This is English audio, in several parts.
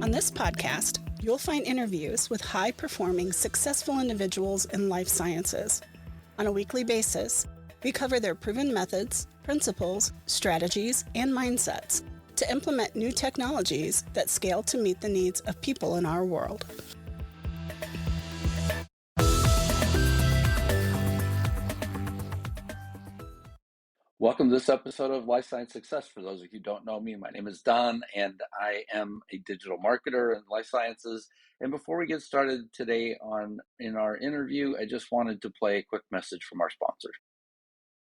On this podcast, you'll find interviews with high-performing, successful individuals in life sciences. On a weekly basis, we cover their proven methods, principles, strategies, and mindsets to implement new technologies that scale to meet the needs of people in our world. Welcome to this episode of Life Science Success. For those of you who don't know me, my name is Don, and I am a digital marketer in life sciences. And before we get started today in our interview, I just wanted to play a quick message from our sponsor.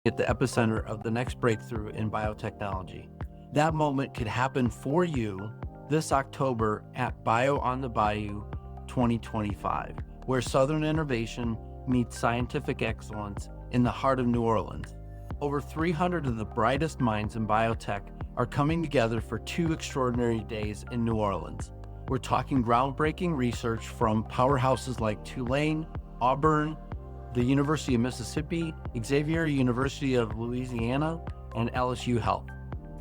At the epicenter of the next breakthrough in biotechnology. That moment could happen for you this October at Bio on the Bayou 2025, where Southern innovation meets scientific excellence in the heart of New Orleans. Over 300 of the brightest minds in biotech are coming together for 2 extraordinary days in New Orleans. We're talking groundbreaking research from powerhouses like Tulane, Auburn, the University of Mississippi, Xavier University of Louisiana, and LSU Health.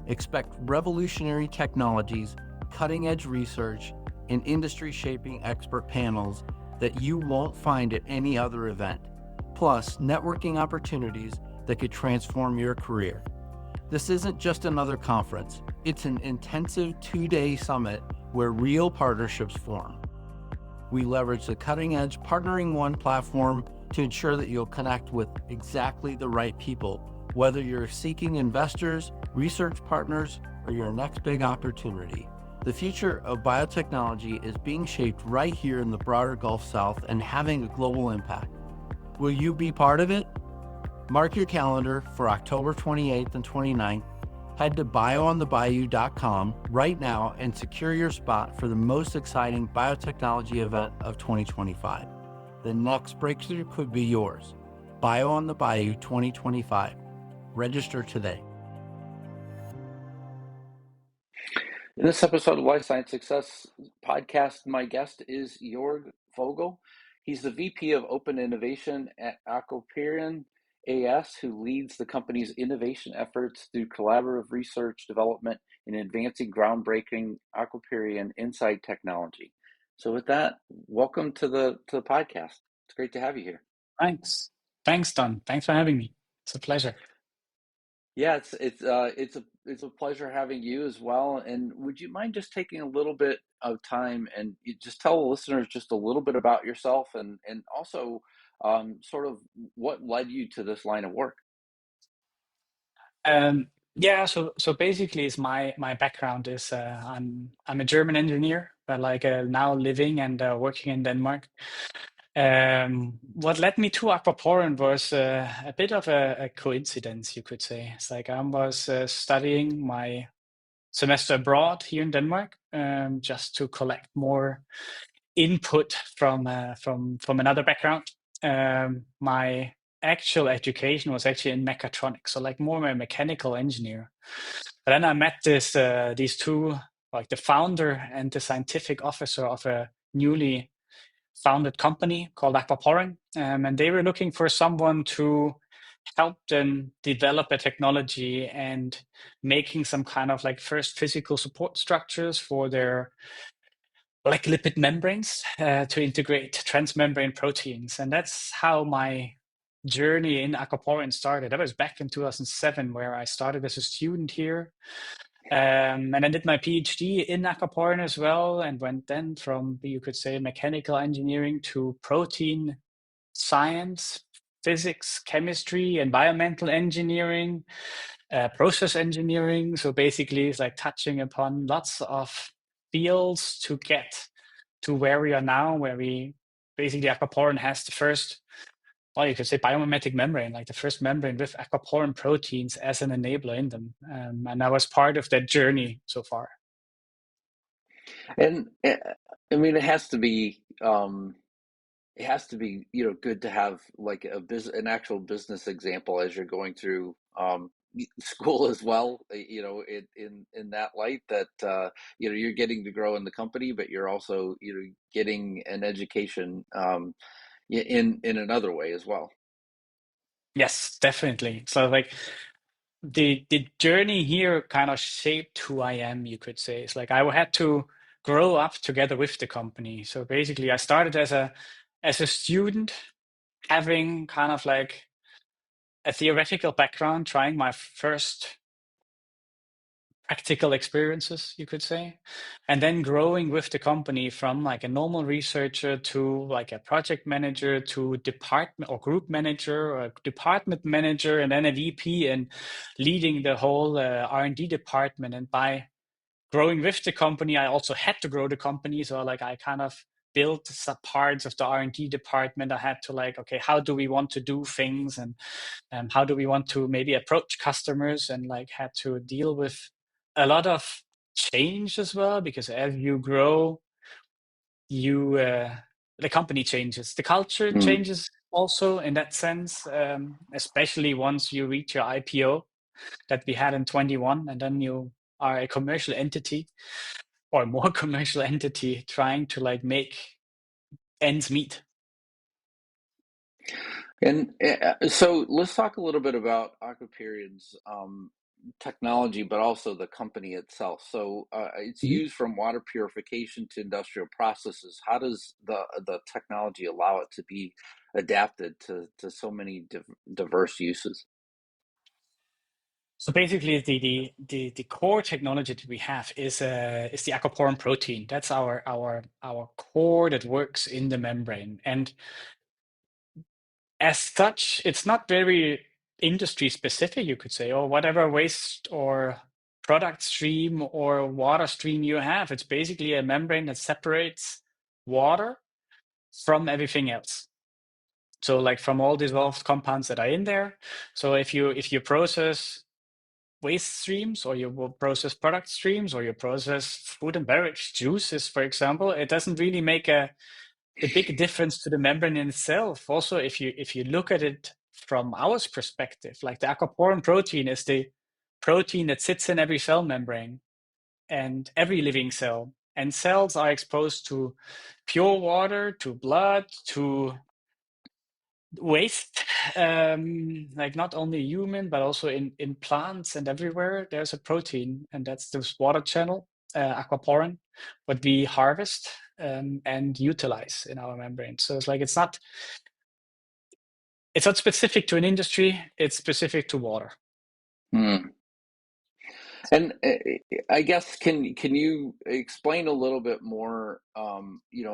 Expect revolutionary technologies, cutting-edge research, and industry-shaping expert panels that you won't find at any other event, plus networking opportunities that could transform your career. This isn't just another conference. It's an intensive 2-day summit where real partnerships form. We leverage the cutting-edge Partnering One platform to ensure that you'll connect with exactly the right people, whether you're seeking investors, research partners, or your next big opportunity. The future of biotechnology is being shaped right here in the broader Gulf South and having a global impact. Will you be part of it? Mark your calendar for October 28th and 29th. Head to bioonthebayou.com right now and secure your spot for the most exciting biotechnology event of 2025. The next breakthrough could be yours. Bio on the Bayou 2025. Register today. In this episode of Life Science Success podcast, my guest is Jörg Vogel. He's the VP of Open Innovation at Aquaporin A, who leads the company's innovation efforts through collaborative research development in advancing groundbreaking Aquaporin Inside technology. So with that, welcome to the podcast. It's great to have you here. Thanks, Don. Thanks for having me. It's a pleasure. Yeah, it's a pleasure having you as well. And would you mind just taking a little bit of time and you just tell the listeners just a little bit about yourself and also sort of what led you to this line of work? So basically, is my background is I'm a German engineer, but now living and working in Denmark. What led me to Aquaporin was a bit of a coincidence, you could say. It's like I was studying my semester abroad here in Denmark, just to collect more input from another background. My actual education was actually in mechatronics, so more of a mechanical engineer. But then I met these two, the founder and the scientific officer of a newly founded company called Aquaporin, and they were looking for someone to help them develop a technology and making some kind of first physical support structures for their lipid membranes to integrate transmembrane proteins. And that's how my journey in Aquaporin started. That was back in 2007, where I started as a student here. And I did my PhD in Aquaporin as well, and went then from, you could say, mechanical engineering to protein science, physics, chemistry, environmental engineering, process engineering. So basically, it's touching upon lots of fields to get to where we are now, where we basically Aquaporin has the first, you could say, biomimetic membrane, the first membrane with aquaporin proteins as an enabler in them. And I was part of that journey so far. And I mean, it has to be good to have an actual business example as you're going through school as well, in that light that you're getting to grow in the company, but you're also getting an education in another way as well. Yes, definitely. So the journey here kind of shaped who I am, you could say. It's I had to grow up together with the company. So basically, I started as a student, having kind of like a theoretical background, trying my first practical experiences, you could say, and then growing with the company from like a normal researcher to like a project manager to department or group manager or department manager, and then a VP, and leading the whole R&D department. And by growing with the company, I also had to grow the company. So like I kind of built some parts of the R&D department. I had to like, okay, how do we want to do things, and how do we want to maybe approach customers, and like had to deal with a lot of change as well, because as you grow, you the company changes, the culture changes also in that sense, especially once you reach your IPO that we had in 21, and then you are a commercial entity or more commercial entity trying to like make ends meet. And so let's talk a little bit about Aquaporin's technology, but also the company itself. So it's used from water purification to industrial processes. How does the technology allow it to be adapted to so many diverse uses? So basically, the core technology that we have is the aquaporin protein. That's our core that works in the membrane. And as such, it's not very industry specific, you could say, or whatever waste or product stream or water stream you have. It's basically a membrane that separates water from everything else. So like from all dissolved compounds that are in there. So if you process waste streams, or you will process product streams, or you process food and beverage juices, for example, it doesn't really make a big difference to the membrane in itself. Also, if you look at it from our perspective, like the aquaporin protein is the protein that sits in every cell membrane and every living cell. And cells are exposed to pure water, to blood, to waste, like not only human, but also in plants and everywhere. There's a protein, and that's this water channel, aquaporin, what we harvest and utilize in our membrane. So it's like it's not specific to an industry, it's specific to water. And I guess can you explain a little bit more,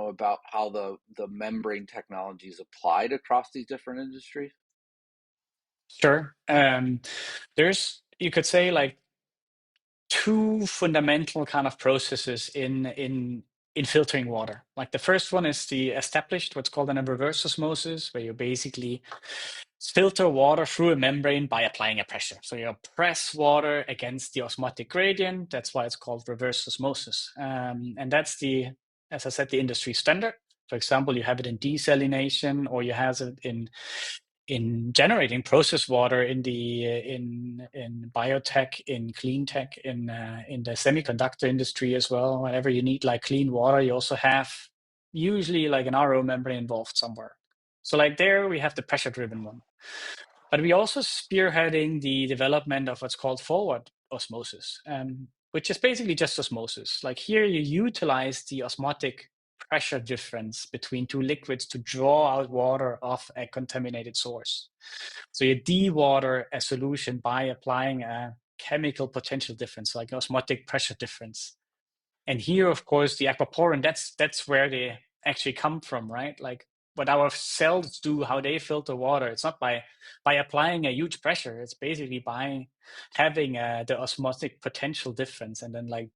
about how the membrane technology is applied across these different industries? Sure. There's, you could say, like two fundamental kind of processes in filtering water. Like the first one is the established, what's called an reverse osmosis, where you basically filter water through a membrane by applying a pressure. So you press water against the osmotic gradient. That's why it's called reverse osmosis. And that's as I said, the industry standard. For example, you have it in desalination, or you have it in generating process water in biotech, in clean tech, in the semiconductor industry as well. Whenever you need like clean water, you also have usually like an RO membrane involved somewhere. So like there we have the pressure driven one. But we also spearheading the development of what's called forward osmosis, which is basically just osmosis. Like here you utilize the osmotic pressure difference between two liquids to draw out water off a contaminated source. So you dewater a solution by applying a chemical potential difference, like osmotic pressure difference. And here, of course, the aquaporin, that's where they actually come from, right? Like what our cells do, how they filter water. It's not by applying a huge pressure. It's basically by having the osmotic potential difference, and then like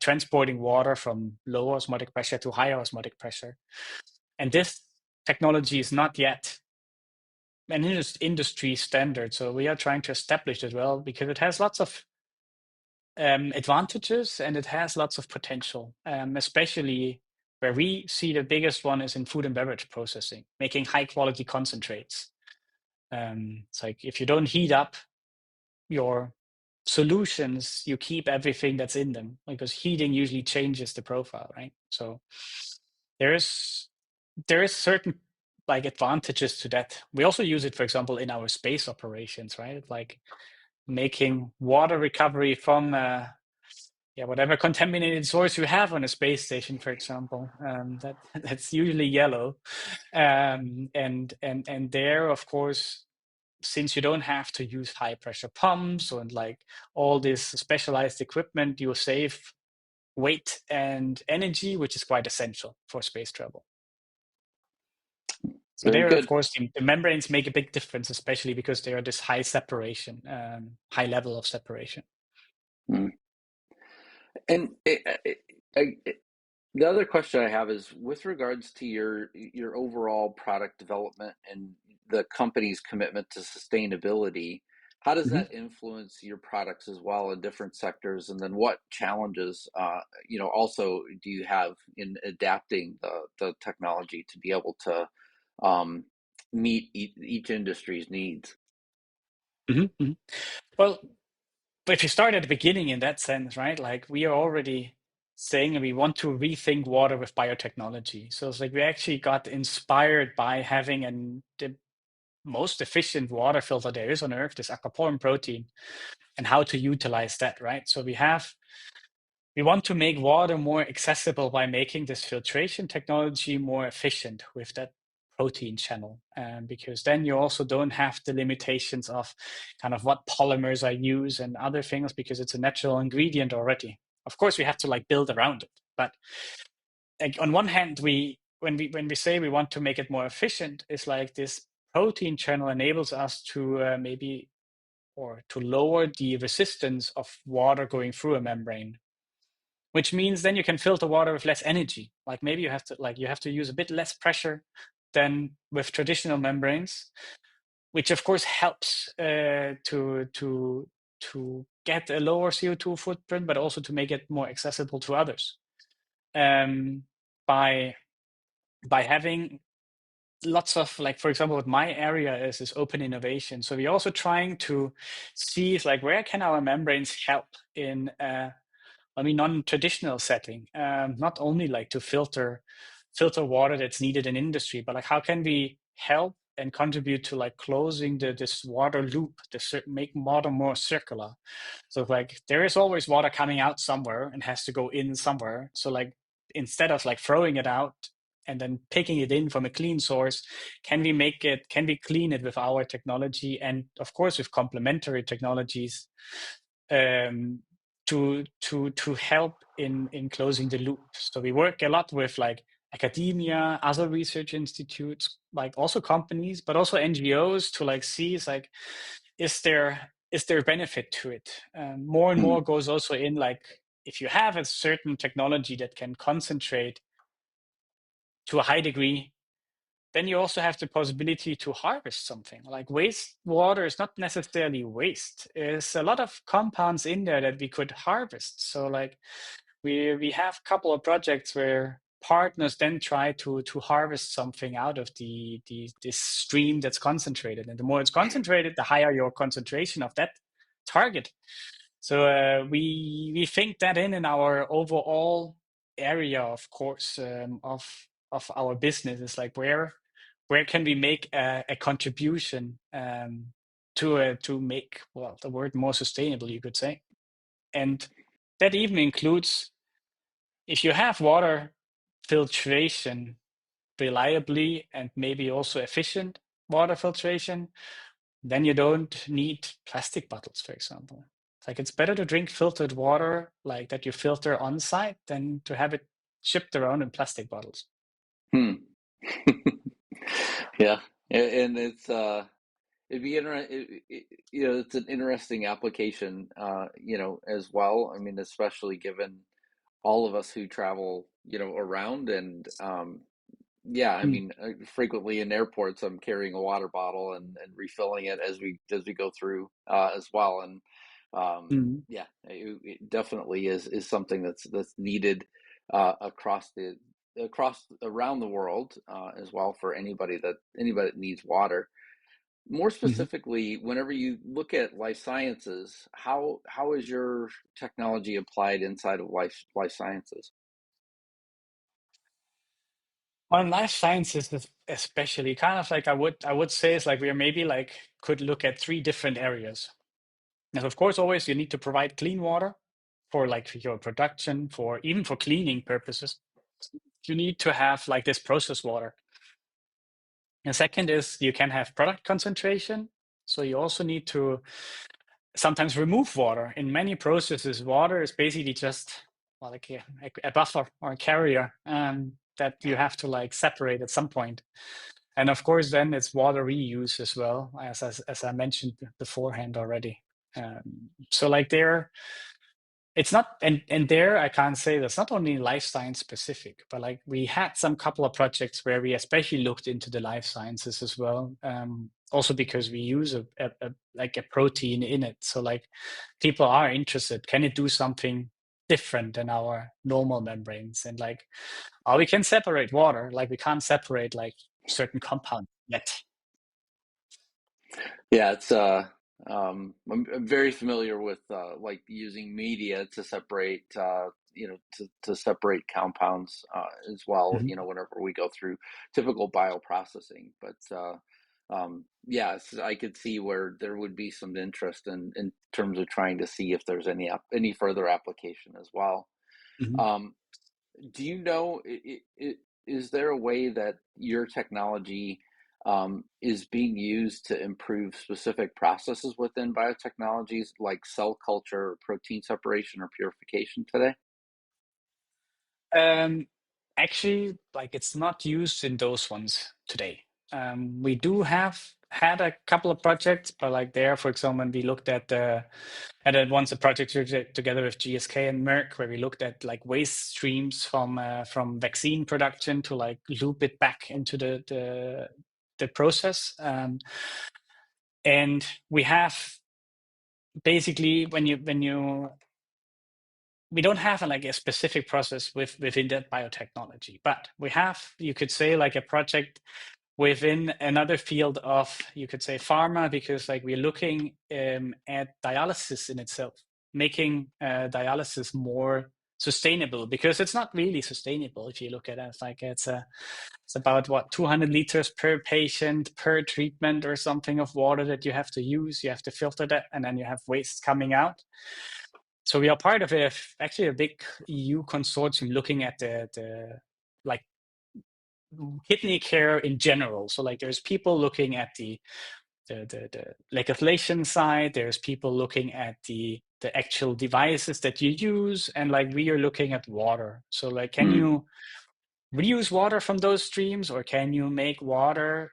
transporting water from lower osmotic pressure to higher osmotic pressure. And this technology is not yet an industry standard. So we are trying to establish it well, because it has lots of advantages and it has lots of potential, especially where we see the biggest one is in food and beverage processing, making high quality concentrates. It's like if you don't heat up your solutions, you keep everything that's in them, because heating usually changes the profile, right? So there is certain like advantages to that. We also use it, for example, in our space operations, right? Like making water recovery from whatever contaminated source you have on a space station, for example, that's usually yellow. And there, of course, since you don't have to use high pressure pumps and like all this specialized equipment, you save weight and energy, which is quite essential for space travel. So Very there, of good. course, the membranes make a big difference, especially because they are this high separation, high level of separation. Mm. And the other question I have is with regards to your overall product development and the company's commitment to sustainability. How does that influence your products as well in different sectors? And then what challenges, also do you have in adapting the technology to be able to meet each industry's needs? Well, but if you start at the beginning in that sense, right? Like we are already saying we want to rethink water with biotechnology. So it's like we actually got inspired by having the most efficient water filter there is on Earth, this aquaporin protein, and how to utilize that, right? So we want to make water more accessible by making this filtration technology more efficient with that protein channel, because then you also don't have the limitations of kind of what polymers are used and other things, because it's a natural ingredient already. Of course, we have to like build around it, but like on one hand, when we say we want to make it more efficient, it's like this protein channel enables us to to lower the resistance of water going through a membrane, which means then you can filter water with less energy. Like maybe you have to use a bit less pressure than with traditional membranes, which of course helps to get a lower CO2 footprint, but also to make it more accessible to others. By having lots of, like, for example, with my area is this open innovation. So we're also trying to see like where can our membranes help in non-traditional setting, not only like to filter water that's needed in industry, but like how can we help and contribute to like closing this water loop, make water more circular. So like there is always water coming out somewhere and has to go in somewhere. So like instead of like throwing it out and then taking it in from a clean source, can we clean it with our technology and of course with complementary technologies, to help in closing the loop. So we work a lot with like academia, other research institutes, like also companies, but also NGOs to like see is there benefit to it. More and more goes also in like if you have a certain technology that can concentrate to a high degree, then you also have the possibility to harvest something. Like wastewater is not necessarily waste. There's a lot of compounds in there that we could harvest. So like we have a couple of projects where partners then try to harvest something out of this stream that's concentrated. And the more it's concentrated, the higher your concentration of that target. So we think that in our overall area, of course, of our business is like where can we make a contribution, to make, well, the word more sustainable, you could say. And that even includes if you have water filtration reliably and maybe also efficient water filtration, then you don't need plastic bottles, for example. Like it's better to drink filtered water like that you filter on site than to have it shipped around in plastic bottles. Yeah, and it's it'd be it's an interesting application, as well. I mean, especially given all of us who travel, around and yeah, I mean, frequently in airports, I'm carrying a water bottle and refilling it as we go through, as well. And yeah, it definitely is something that's needed, across around the world, as well for anybody that needs water. More specifically, whenever you look at life sciences, how is your technology applied inside of life sciences? On life sciences, especially, kind of like I would say is like we are maybe like could look at three different areas. And of course, always you need to provide clean water. for like your production, for even for cleaning purposes, you need to have like this process water. And second is you can have product concentration. So you also need to sometimes remove water. In many processes, water is basically just like a buffer or a carrier that you have to like separate at some point. And of course, then it's water reuse as well, as I mentioned beforehand already. So like there, it's not, and there I can't say that's not only life science specific, but like we had some couple of projects where we especially looked into the life sciences as well. Also because we use a like a protein in it. So like people are interested, can it do something different than our normal membranes? And like, oh, we can separate water, like we can't separate like certain compounds yet. Yeah, it's I'm very familiar with like using media to separate to separate compounds as well, Mhm. whenever we go through typical bioprocessing. But yes, I could see where there would be some interest in terms of trying to see if there's any further application as well. Mhm. Um, do you know, is there a way that your technology is being used to improve specific processes within biotechnologies like cell culture, protein separation, or purification today? Actually, like it's not used in those ones today. We do have had a couple of projects, but like there, for example, we looked at once a project together with GSK and Merck, where we looked at like waste streams from vaccine production to like loop it back into the process. And we have basically we don't have like a specific process within that biotechnology, but we have, you could say, like a project within another field of, you could say, pharma, because like we're looking at dialysis in itself, making dialysis more sustainable, because it's not really sustainable if you look at it. It's like it's about what 200 liters per patient per treatment or something of water that you have to use. You have to filter that, and then you have waste coming out. So we are part of actually a big EU consortium looking at the like kidney care in general. So like there's people looking at the legislation side. There's people looking at the actual devices that you use, and like we are looking at water. So like, can Hmm. you reuse water from those streams, or can you make water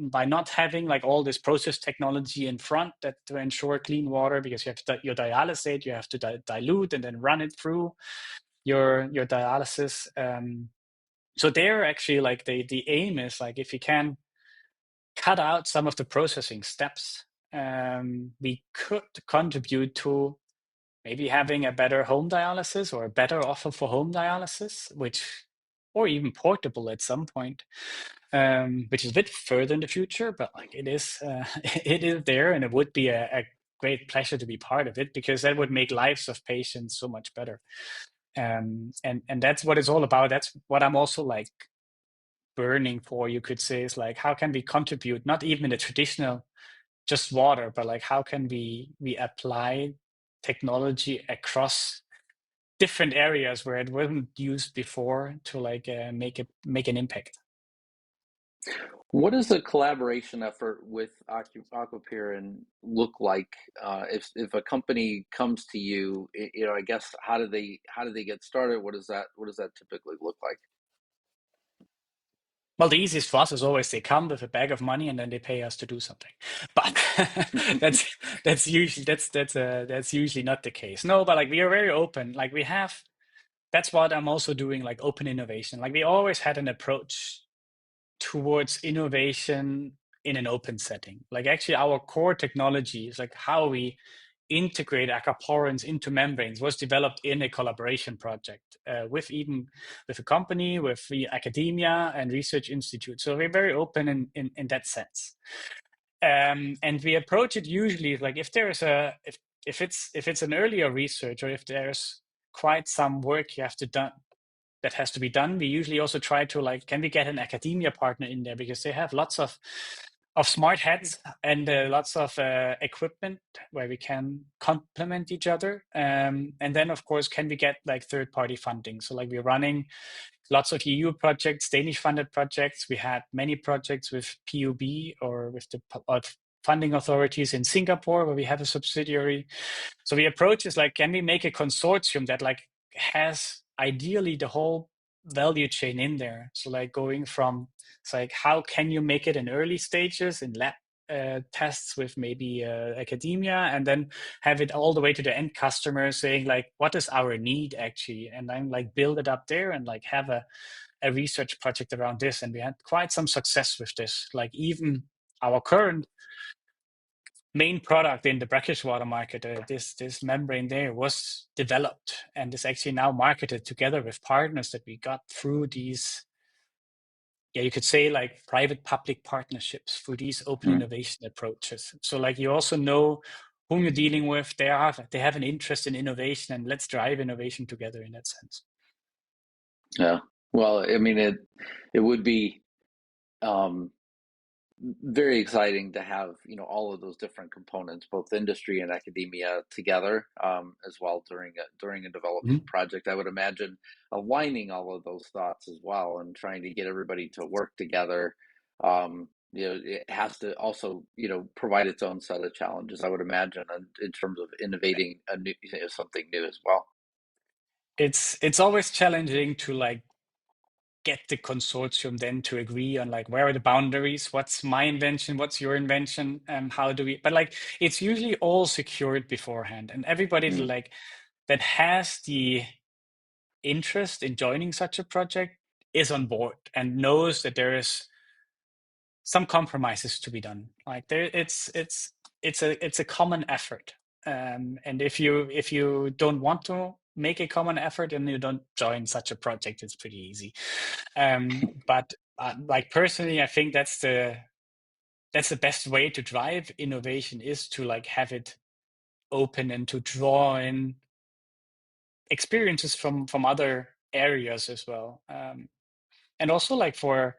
by not having like all this process technology in front that to ensure clean water, because you have to your dialysate, you have to dilute and then run it through your dialysis. So there actually like the aim is like, if you can cut out some of the processing steps, we could contribute to maybe having a better home dialysis or a better offer for home dialysis, or even portable at some point, which is a bit further in the future, but like it is it is there, and it would be a great pleasure to be part of it, because that would make lives of patients so much better. And that's what it's all about. That's what I'm also like burning for, you could say, is like, how can we contribute, not even in the traditional just water, but like how can we apply technology across different areas where it wasn't used before to like make an impact. What does a collaboration effort with Aquaporin look like? If a company comes to you, I guess how do they get started? What does that typically look like? Well, the easiest for us is always they come with a bag of money and then they pay us to do something. But that's usually not the case. No, but like we are very open. Like that's what I'm also doing, like open innovation. Like we always had an approach towards innovation in an open setting. Like actually our core technology is like how we integrate aquaporins into membranes was developed in a collaboration project with a company, with the academia and research institute. So we're very open in that sense. And we approach it usually like if it's an earlier research, or if there's quite some work that has to be done, we usually also try to like, can we get an academia partner in there, because they have lots of smart heads and lots of equipment where we can complement each other. And then, of course, can we get like third-party funding? So like we're running lots of EU projects, Danish funded projects. We had many projects with PUB or with the funding authorities in Singapore, where we have a subsidiary. So the approach is like, can we make a consortium that like has ideally the whole value chain in there? So like going from, it's like, how can you make it in early stages in lab tests with maybe academia, and then have it all the way to the end customer saying like, what is our need actually? And then like build it up there and like have a research project around this. And we had quite some success with this. Like even our current main product in the brackish water market, this membrane there, was developed and is actually now marketed together with partners that we got through these, you could say like private-public partnerships, through these open innovation approaches. So like you also know whom you're dealing with. They have an interest in innovation, and let's drive innovation together in that sense. Yeah. Well, I mean, it would be very exciting to have, all of those different components, both industry and academia, together as well during a development project. I would imagine aligning all of those thoughts as well and trying to get everybody to work together. It has to also, provide its own set of challenges, I would imagine, in terms of innovating something new as well. It's always challenging to like get the consortium then to agree on like, where are the boundaries, what's my invention, what's your invention, and how do we, but like it's usually all secured beforehand, and everybody like that has the interest in joining such a project is on board and knows that there is some compromises to be done. Like it's a common effort, and if you don't want to make a common effort and you don't join such a project, it's pretty easy. But like personally, I think that's the best way to drive innovation, is to like have it open and to draw in experiences from other areas as well. And also like for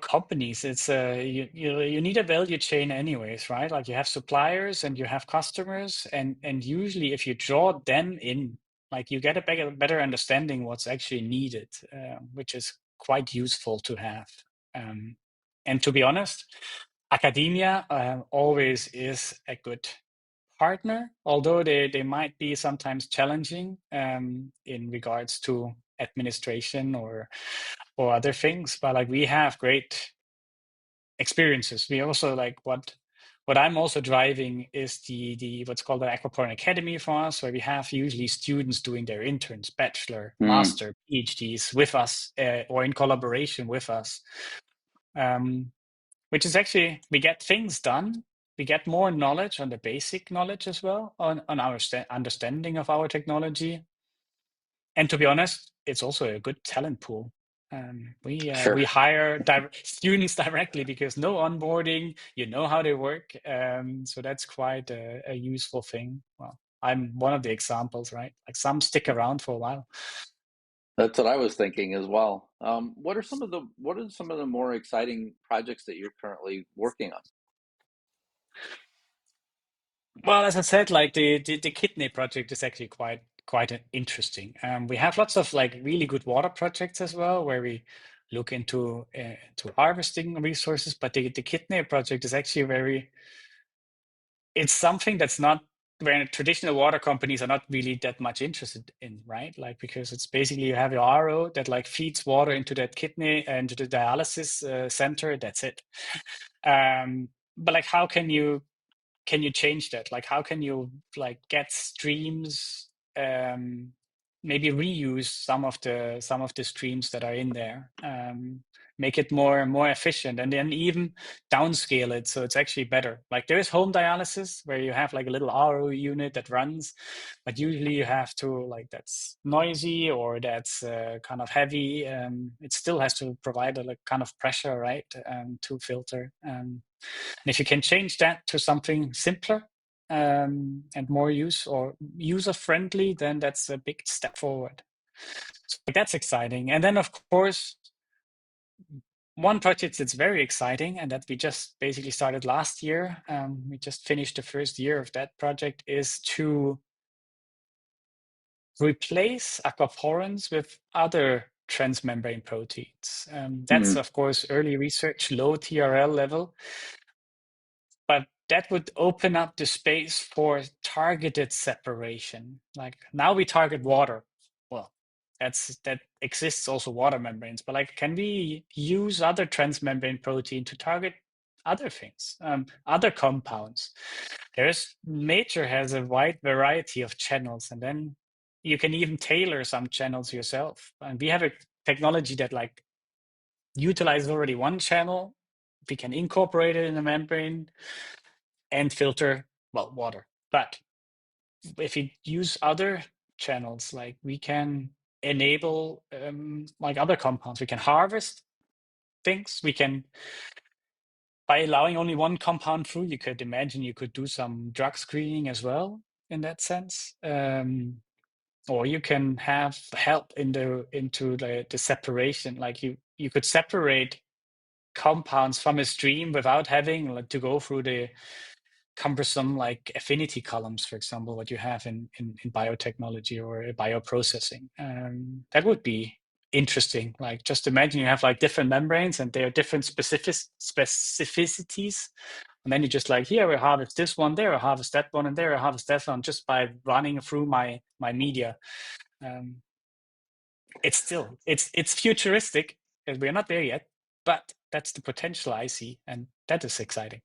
companies, it's you need a value chain anyways, right? Like you have suppliers and you have customers, and usually if you draw them in, like you get a better understanding what's actually needed, which is quite useful to have. And to be honest, academia always is a good partner, although they might be sometimes challenging in regards to administration or other things. But like we have great experiences. We also like what I'm also driving is the what's called the Aquaporin Academy for us, where we have usually students doing their interns, bachelor, master, PhDs with us or in collaboration with us, which is actually, we get things done. We get more knowledge on the basic knowledge as well, on our understanding of our technology. And to be honest, it's also a good talent pool. We hire students directly because no onboarding, you know how they work. So that's quite a useful thing. Well, I'm one of the examples, right? Like some stick around for a while. That's what I was thinking as well. What are some of the more exciting projects that you're currently working on? Well, as I said, like the kidney project is actually quite interesting. We have lots of like really good water projects as well, where we look into to harvesting resources. But the kidney project is actually it's something that's not where traditional water companies are not really that much interested in, right? Like because it's basically you have your RO that like feeds water into that kidney and to the dialysis center. That's it. But like, how can you change that? Like, how can you like get streams, maybe reuse some of the streams that are in there, make it more efficient, and then even downscale it so it's actually better. Like there is home dialysis where you have like a little RO unit that runs, but usually you have to like, that's noisy or that's kind of heavy. It still has to provide a like kind of pressure, right, to filter. And if you can change that to something simpler and more user-friendly, then that's a big step forward. So that's exciting. And then, of course, one project that's very exciting and that we just basically started last year, we just finished the first year of that project, is to replace aquaporins with other transmembrane proteins. That's, of course, early research, low TRL level, but that would open up the space for targeted separation. Like now we target water. Well, that exists also water membranes, but like, can we use other transmembrane protein to target other things, other compounds? Nature has a wide variety of channels, and then you can even tailor some channels yourself. And we have a technology that like utilizes already one channel. We can incorporate it in a membrane and filter, well, water. But if you use other channels, like we can enable like other compounds, we can harvest things. We can, by allowing only one compound through, you could imagine you could do some drug screening as well in that sense. Or you can have help into the separation. Like you could separate compounds from a stream without having like, to go through the cumbersome like affinity columns, for example, what you have in biotechnology or bioprocessing. That would be interesting. Like just imagine you have like different membranes and there are different specificities. And then you just like, here I harvest this one, there I harvest that one, and there I harvest that one, just by running through my media. It's futuristic, and we're not there yet, but that's the potential I see, and that is exciting.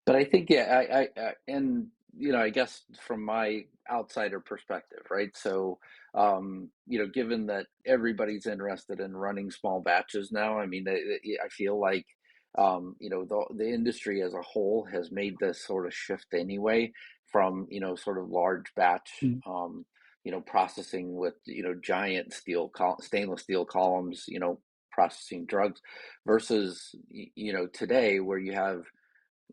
But I think, yeah, and I guess from my outsider perspective, right? So, given that everybody's interested in running small batches now, I mean, I feel like, the industry as a whole has made this sort of shift anyway from, sort of large batch, processing with, giant stainless steel columns, processing drugs versus, today where you have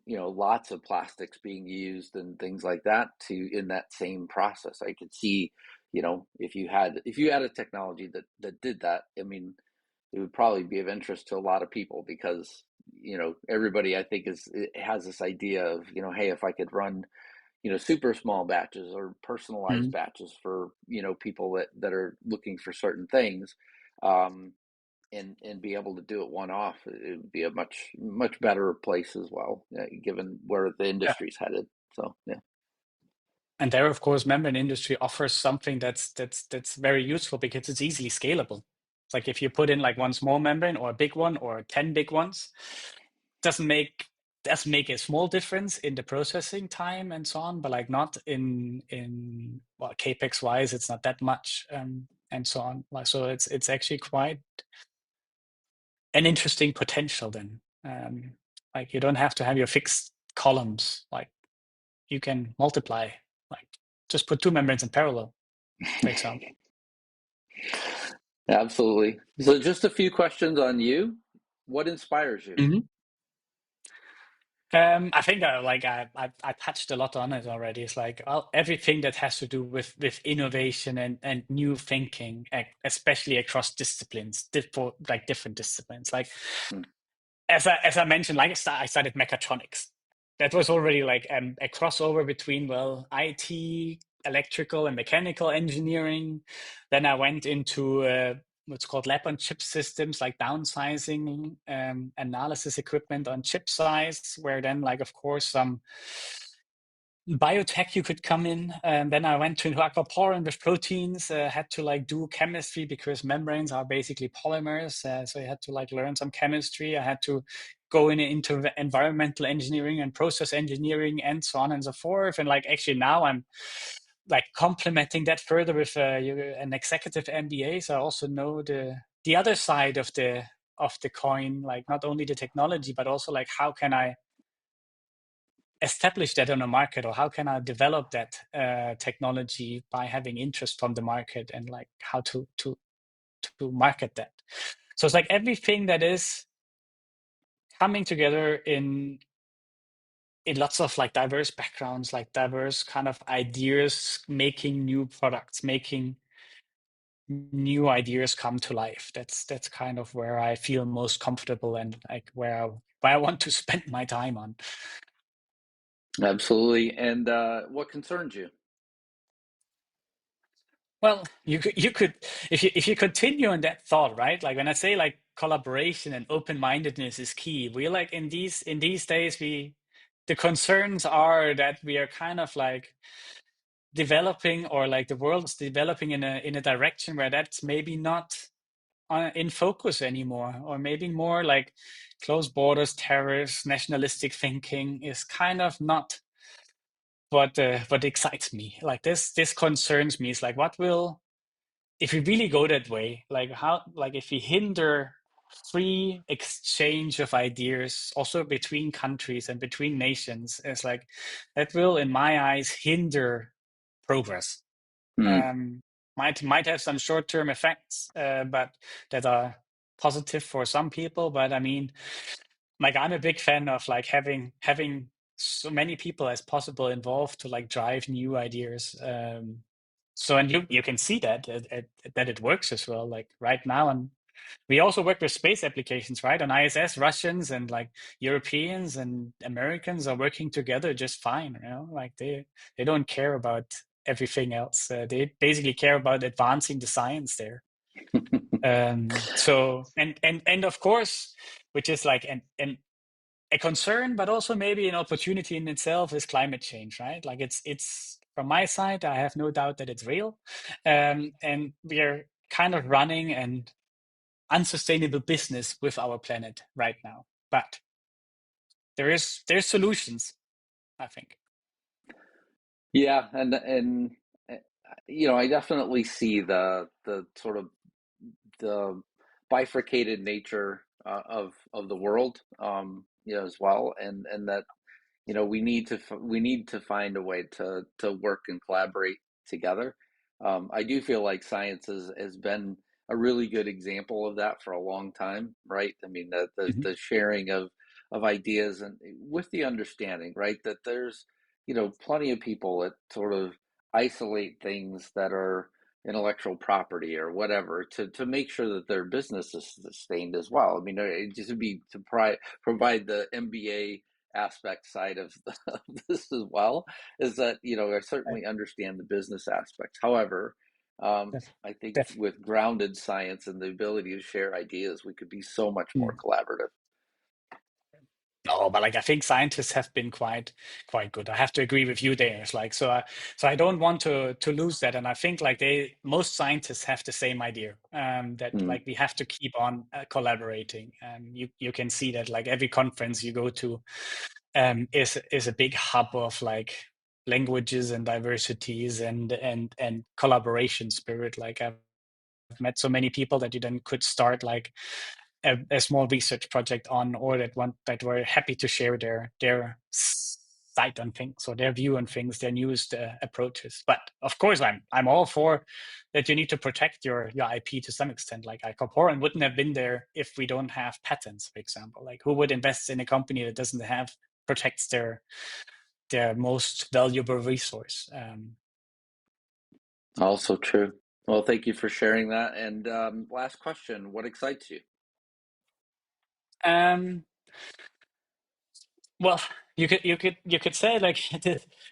lots of plastics being used and things like that in that same process. I could see, if you had a technology that did that, I mean, it would probably be of interest to a lot of people because, everybody I think has this idea of, hey, if I could run, super small batches or personalized batches for, people that are looking for certain things, and be able to do it one off, it would be a much better place as well, given where the Yeah. industry's headed. So yeah. And there, of course, membrane industry offers something that's very useful because it's easily scalable. It's like if you put in like one small membrane or a big one or 10 big ones, does make a small difference in the processing time and so on, but like not in well, capex wise, it's not that much, and so on. Like, so it's actually quite an interesting potential then. Like you don't have to have your fixed columns. Like you can multiply. Like just put two membranes in parallel, for example. Absolutely. So just a few questions on you. What inspires you? I think I touched a lot on it already. It's like everything that has to do with innovation and new thinking, especially across disciplines, different disciplines. Like as I mentioned, like I studied mechatronics. That was already like a crossover between IT, electrical, and mechanical engineering. Then I went into what's called lab on chip systems, like downsizing analysis equipment on chip size, where then like of course some biotech you could come in. And then I went to Aquaporin with proteins, had to like do chemistry because membranes are basically polymers. So I had to like learn some chemistry. I had to go into environmental engineering and process engineering and so on and so forth. And like actually now I'm like complementing that further with an executive MBA. So I also know the other side of the coin, like not only the technology, but also like how can I establish that on a market, or how can I develop that technology by having interest from the market, and like how to market that. So it's like everything that is coming together in lots of like diverse backgrounds, like diverse kind of ideas, making new products, making new ideas come to life. That's kind of where I feel most comfortable and like where I want to spend my time on. Absolutely. And what concerns you? Well, you could if you continue on that thought, right? Like when I say like collaboration and open-mindedness is key, we like in these days the concerns are that we are kind of like developing, or like the world is developing in a direction where that's maybe not in focus anymore, or maybe more like closed borders, terrorists, nationalistic thinking is kind of not what excites me. Like this concerns me. It's like, what will, if we really go that way, like how, like if we hinder free exchange of ideas also between countries and between nations, it's like that will in my eyes hinder progress. Hmm. Might have some short-term effects, but that are positive for some people. But I mean, like I'm a big fan of like having so many people as possible involved to like drive new ideas. So and you can see that that it works as well. Like right now, and we also work with space applications, right? On ISS, Russians and like Europeans and Americans are working together just fine. You know, like they don't care about everything else. They basically care about advancing the science there. So and of course, which is like an a concern, but also maybe an opportunity in itself, is climate change, right? Like it's from my side, I have no doubt that it's real, and we are kind of running an unsustainable business with our planet right now. But there's solutions, I think. Yeah, and uh, I definitely see the sort of the bifurcated nature of the world, as well, and that we need to find a way to work and collaborate together. I do feel like science has been a really good example of that for a long time, right? I mean, Mhm. the sharing of ideas, and with the understanding, right, that there's plenty of people that sort of isolate things that are intellectual property or whatever to make sure that their business is sustained as well. I mean, it just would be to provide the MBA aspect side of, of this as well, is that I Right. certainly understand the business aspects. However, Def- I think def- with grounded science and the ability to share ideas, we could be so much more mm. collaborative. No, but like I think scientists have been quite good. I have to agree with you there. It's like so I don't want to lose that, and I think like most scientists have the same idea, that Mm. like we have to keep on collaborating. And you can see that like every conference you go to is a big hub of like languages and diversities and collaboration spirit. Like I've met so many people that you then could start like a small research project on, or that were happy to share their sight on things, or their view on things, their newest approaches. But of course, I'm all for that. You need to protect your IP to some extent. Like Aquaporin wouldn't have been there if we don't have patents, for example. Like who would invest in a company that doesn't have protects their most valuable resource? Also true. Well, thank you for sharing that. And last question: what excites you? Um, Well, you could say like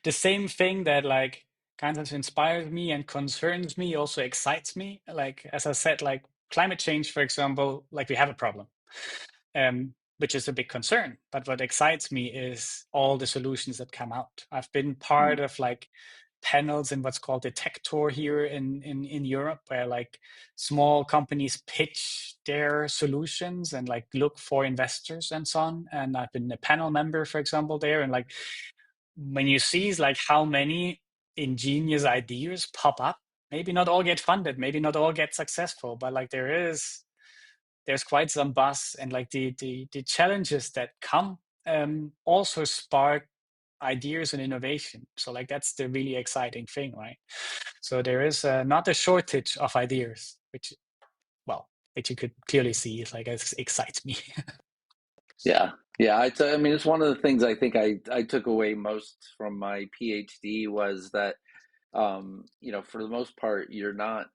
the same thing that like kind of inspires me and concerns me also excites me. Like as I said, like climate change, for example, like we have a problem, which is a big concern. But what excites me is all the solutions that come out. I've been part Mm. of like panels in what's called the tech tour here in Europe, where like small companies pitch their solutions and like look for investors and so on. And I've been a panel member, for example, there. And like when you see like how many ingenious ideas pop up, maybe not all get funded, maybe not all get successful, but like there's quite some buzz, and like the challenges that come also spark ideas and innovation. So like that's the really exciting thing, right? So there is not a shortage of ideas, which you could clearly see is like it excites me. Yeah, yeah. I mean, it's one of the things I think I took away most from my PhD was that for the most part, you're not.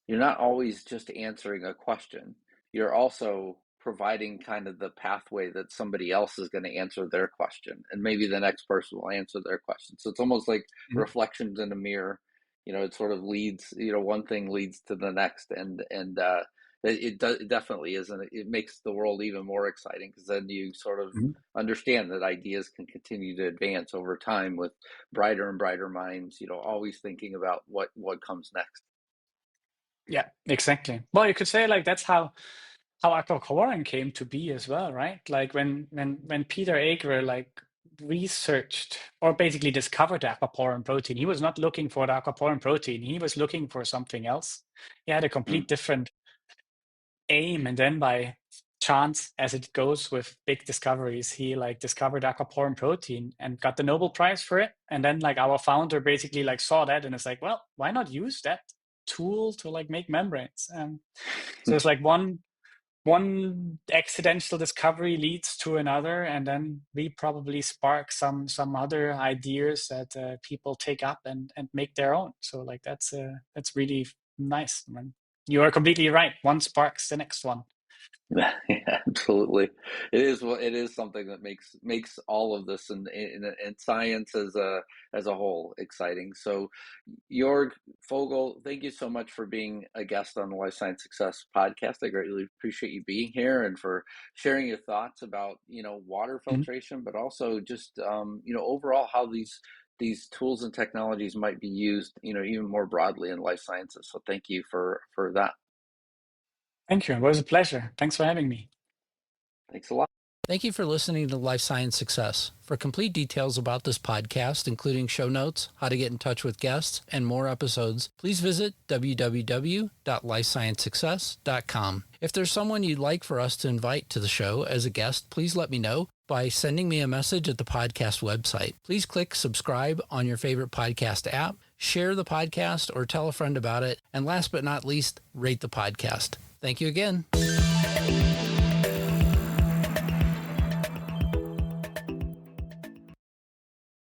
you're not always just answering a question. You're also providing kind of the pathway that somebody else is going to answer their question, and maybe the next person will answer their question. So it's almost like Mhm. reflections in a mirror. It sort of leads, one thing leads to the next, it definitely is, and it makes the world even more exciting, because then you sort of Mhm. understand that ideas can continue to advance over time with brighter and brighter minds, always thinking about what comes next. Yeah, exactly. Well, you could say like that's how Aquaporin came to be as well, right? Like when Peter Ager like researched or basically discovered the aquaporin protein, he was not looking for the aquaporin protein. He was looking for something else. He had a Mm. complete different aim, and then by chance, as it goes with big discoveries, he like discovered aquaporin protein and got the Nobel Prize for it. And then like our founder basically like saw that and it's like, well, why not use that tool to like make membranes? So it's like one accidental discovery leads to another, and then we probably spark some other ideas that people take up and make their own. So like that's really nice. I mean, you are completely right. One sparks the next one. Yeah, absolutely. It is something that makes all of this and science as a whole exciting. So, Jörg Vogel, thank you so much for being a guest on the Life Science Success podcast. I greatly appreciate you being here and for sharing your thoughts about water Mhm. filtration, but also just overall how these tools and technologies might be used even more broadly in life sciences. So, thank you for that. Thank you. It was a pleasure. Thanks for having me. Thanks a lot. Thank you for listening to Life Science Success. For complete details about this podcast, including show notes, how to get in touch with guests, and more episodes, please visit www.lifesciencesuccess.com. If there's someone you'd like for us to invite to the show as a guest, please let me know by sending me a message at the podcast website. Please click subscribe on your favorite podcast app, share the podcast, or tell a friend about it, and last but not least, rate the podcast. Thank you again.